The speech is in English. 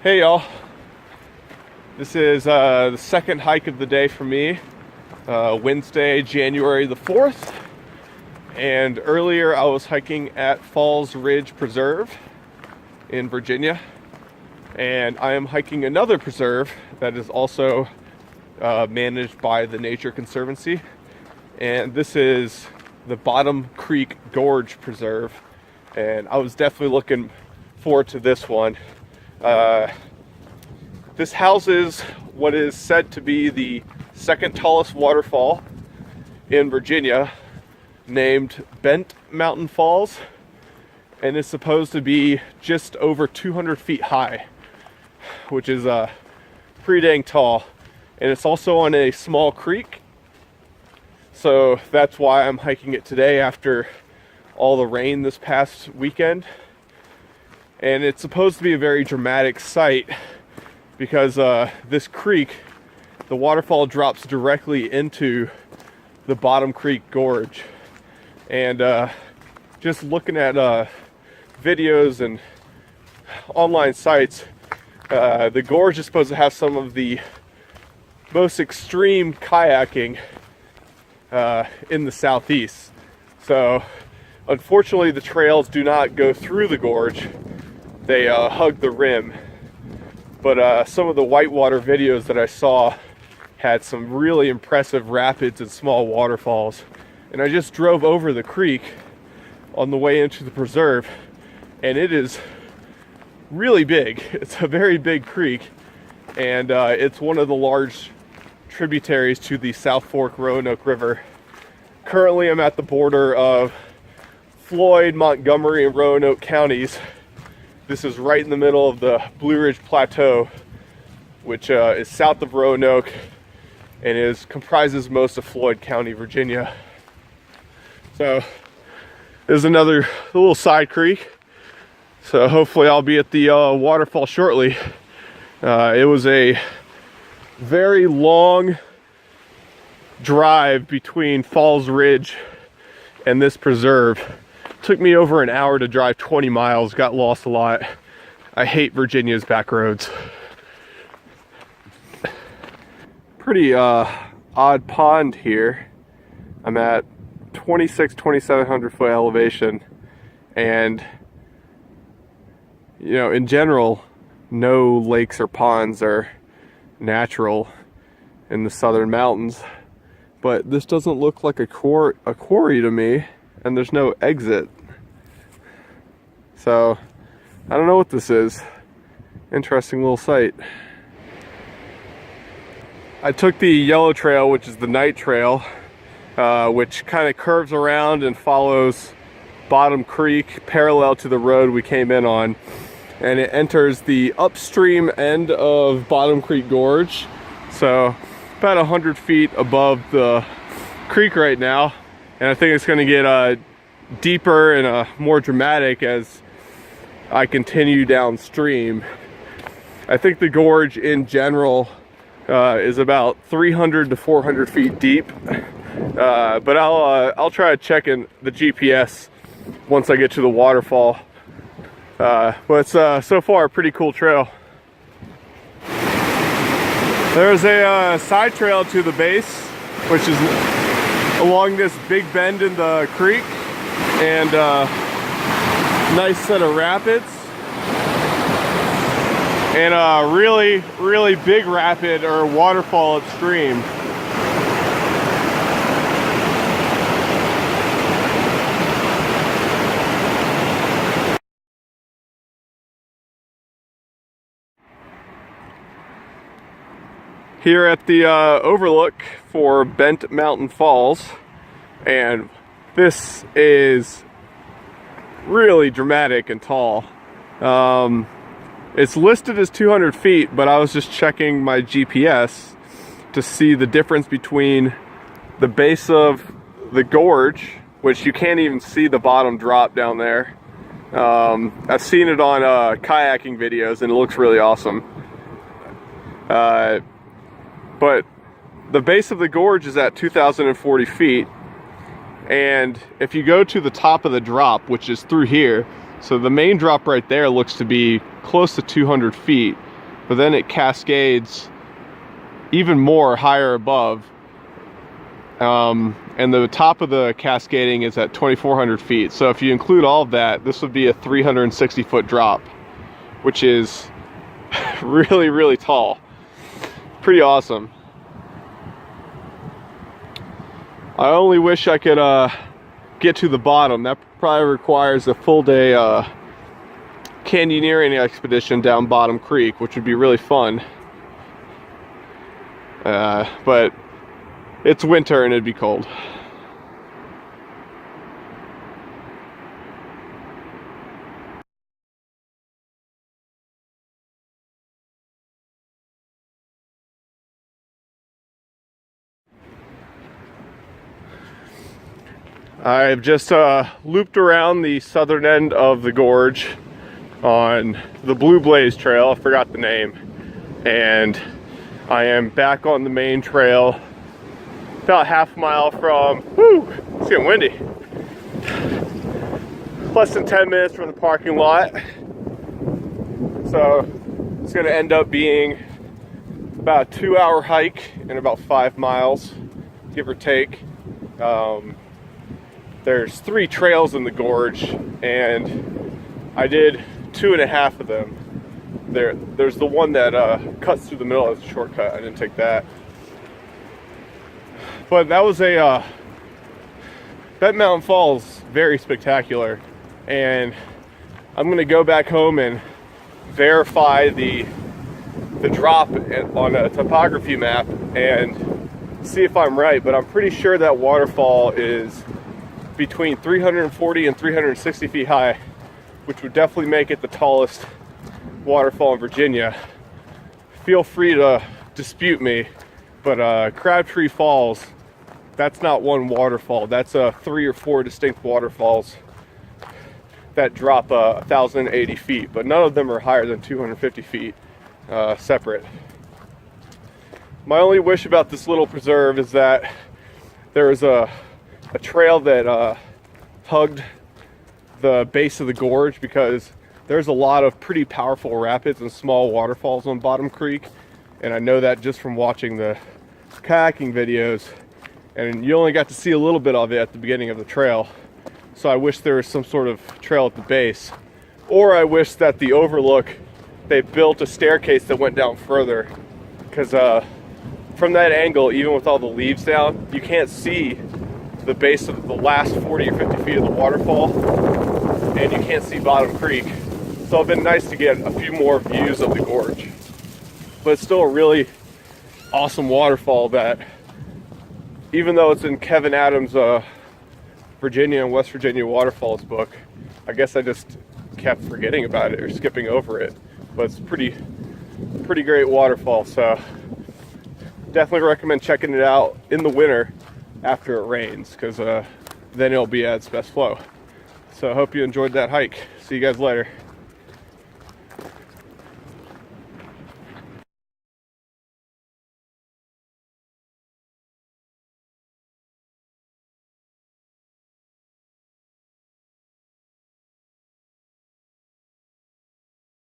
Hey y'all, this is the second hike of the day for me, Wednesday, January the 4th, and earlier I was hiking at Falls Ridge Preserve in Virginia, and I am hiking another preserve that is also managed by the Nature Conservancy, and this is the Bottom Creek Gorge Preserve, and I was definitely looking forward to this one. This houses what is said to be the second tallest waterfall in Virginia, named Bent Mountain Falls, and is supposed to be just over 200 feet high, which is pretty dang tall. And it's also on a small creek, so that's why I'm hiking it today after all the rain this past weekend. And it's supposed to be a very dramatic sight because this creek, the waterfall drops directly into the Bottom Creek Gorge. And just looking at videos and online sites, the gorge is supposed to have some of the most extreme kayaking in the southeast. So unfortunately the trails do not go through the gorge. They hug the rim, but some of the whitewater videos that I saw had some really impressive rapids and small waterfalls. And I just drove over the creek on the way into the preserve, and it is really big. It's a very big creek, and it's one of the large tributaries to the South Fork Roanoke River. Currently I'm at the border of Floyd, Montgomery, and Roanoke counties. This is right in the middle of the Blue Ridge Plateau, which is south of Roanoke and comprises most of Floyd County, Virginia. So there's another little side creek. So hopefully I'll be at the waterfall shortly. It was a very long drive between Falls Ridge and this preserve. Took me over an hour to drive 20 miles, got lost a lot. I hate Virginia's back roads. Pretty odd pond here. I'm at 2,700 foot elevation, and you know, in general, no lakes or ponds are natural in the southern mountains, but this doesn't look like a quarry to me. And there's no exit. So I don't know what this is. Interesting little site. I took the yellow trail, which is the night trail, which kind of curves around and follows Bottom Creek parallel to the road we came in on, and it enters the upstream end of Bottom Creek Gorge, so about 100 feet above the creek right now. And I think it's going to get deeper and more dramatic as I continue downstream. I think the gorge in general is about 300 to 400 feet deep, but I'll try checking the GPS once I get to the waterfall. But it's so far a pretty cool trail. There's a side trail to the base, which is along this big bend in the creek, and nice set of rapids, and a really big rapid or waterfall upstream. Here at the overlook for Bent Mountain Falls, and this is really dramatic and tall. It's listed as 200 feet, but I was just checking my GPS to see the difference between the base of the gorge, which you can't even see the bottom drop down there. I've seen it on kayaking videos and it looks really awesome. But the base of the gorge is at 2,040 feet, and if you go to the top of the drop, which is through here, so the main drop right there looks to be close to 200 feet, but then it cascades even more higher above. And the top of the cascading is at 2,400 feet. So if you include all of that, this would be a 360-foot drop, which is really, really tall. Pretty awesome. I only wish I could get to the bottom. That probably requires a full day canyoneering expedition down Bottom Creek, which would be really fun. But it's winter and it'd be cold. I've just looped around the southern end of the gorge on the Blue Blaze Trail. I forgot the name. And I am back on the main trail, about half a mile from, it's getting windy. Less than 10 minutes from the parking lot. So it's gonna end up being about a 2-hour hike and about 5 miles, give or take. There's 3 trails in the gorge, and I did 2.5 of them. There's the one that cuts through the middle as a shortcut. I didn't take that. But that was Bent Mountain Falls, very spectacular. And I'm gonna go back home and verify the drop on a topography map and see if I'm right. But I'm pretty sure that waterfall is between 340 and 360 feet high, which would definitely make it the tallest waterfall in Virginia. Feel free to dispute me, but Crabtree Falls, that's not one waterfall. That's 3 or 4 distinct waterfalls that drop 1,080 feet, but none of them are higher than 250 feet separate. My only wish about this little preserve is that there is a trail that hugged the base of the gorge, because there's a lot of pretty powerful rapids and small waterfalls on Bottom Creek, and I know that just from watching the kayaking videos, and you only got to see a little bit of it at the beginning of the trail. So I wish there was some sort of trail at the base, or I wish that the overlook, they built a staircase that went down further, because from that angle, even with all the leaves down, you can't see the base of the last 40 or 50 feet of the waterfall, and you can't see Bottom Creek. So it's been nice to get a few more views of the gorge. But it's still a really awesome waterfall that, even though it's in Kevin Adams' Virginia and West Virginia waterfalls book, I guess I just kept forgetting about it or skipping over it. But it's pretty great waterfall, so definitely recommend checking it out in the winter after it rains, because then it'll be at its best flow. So I hope you enjoyed that hike. See you guys later.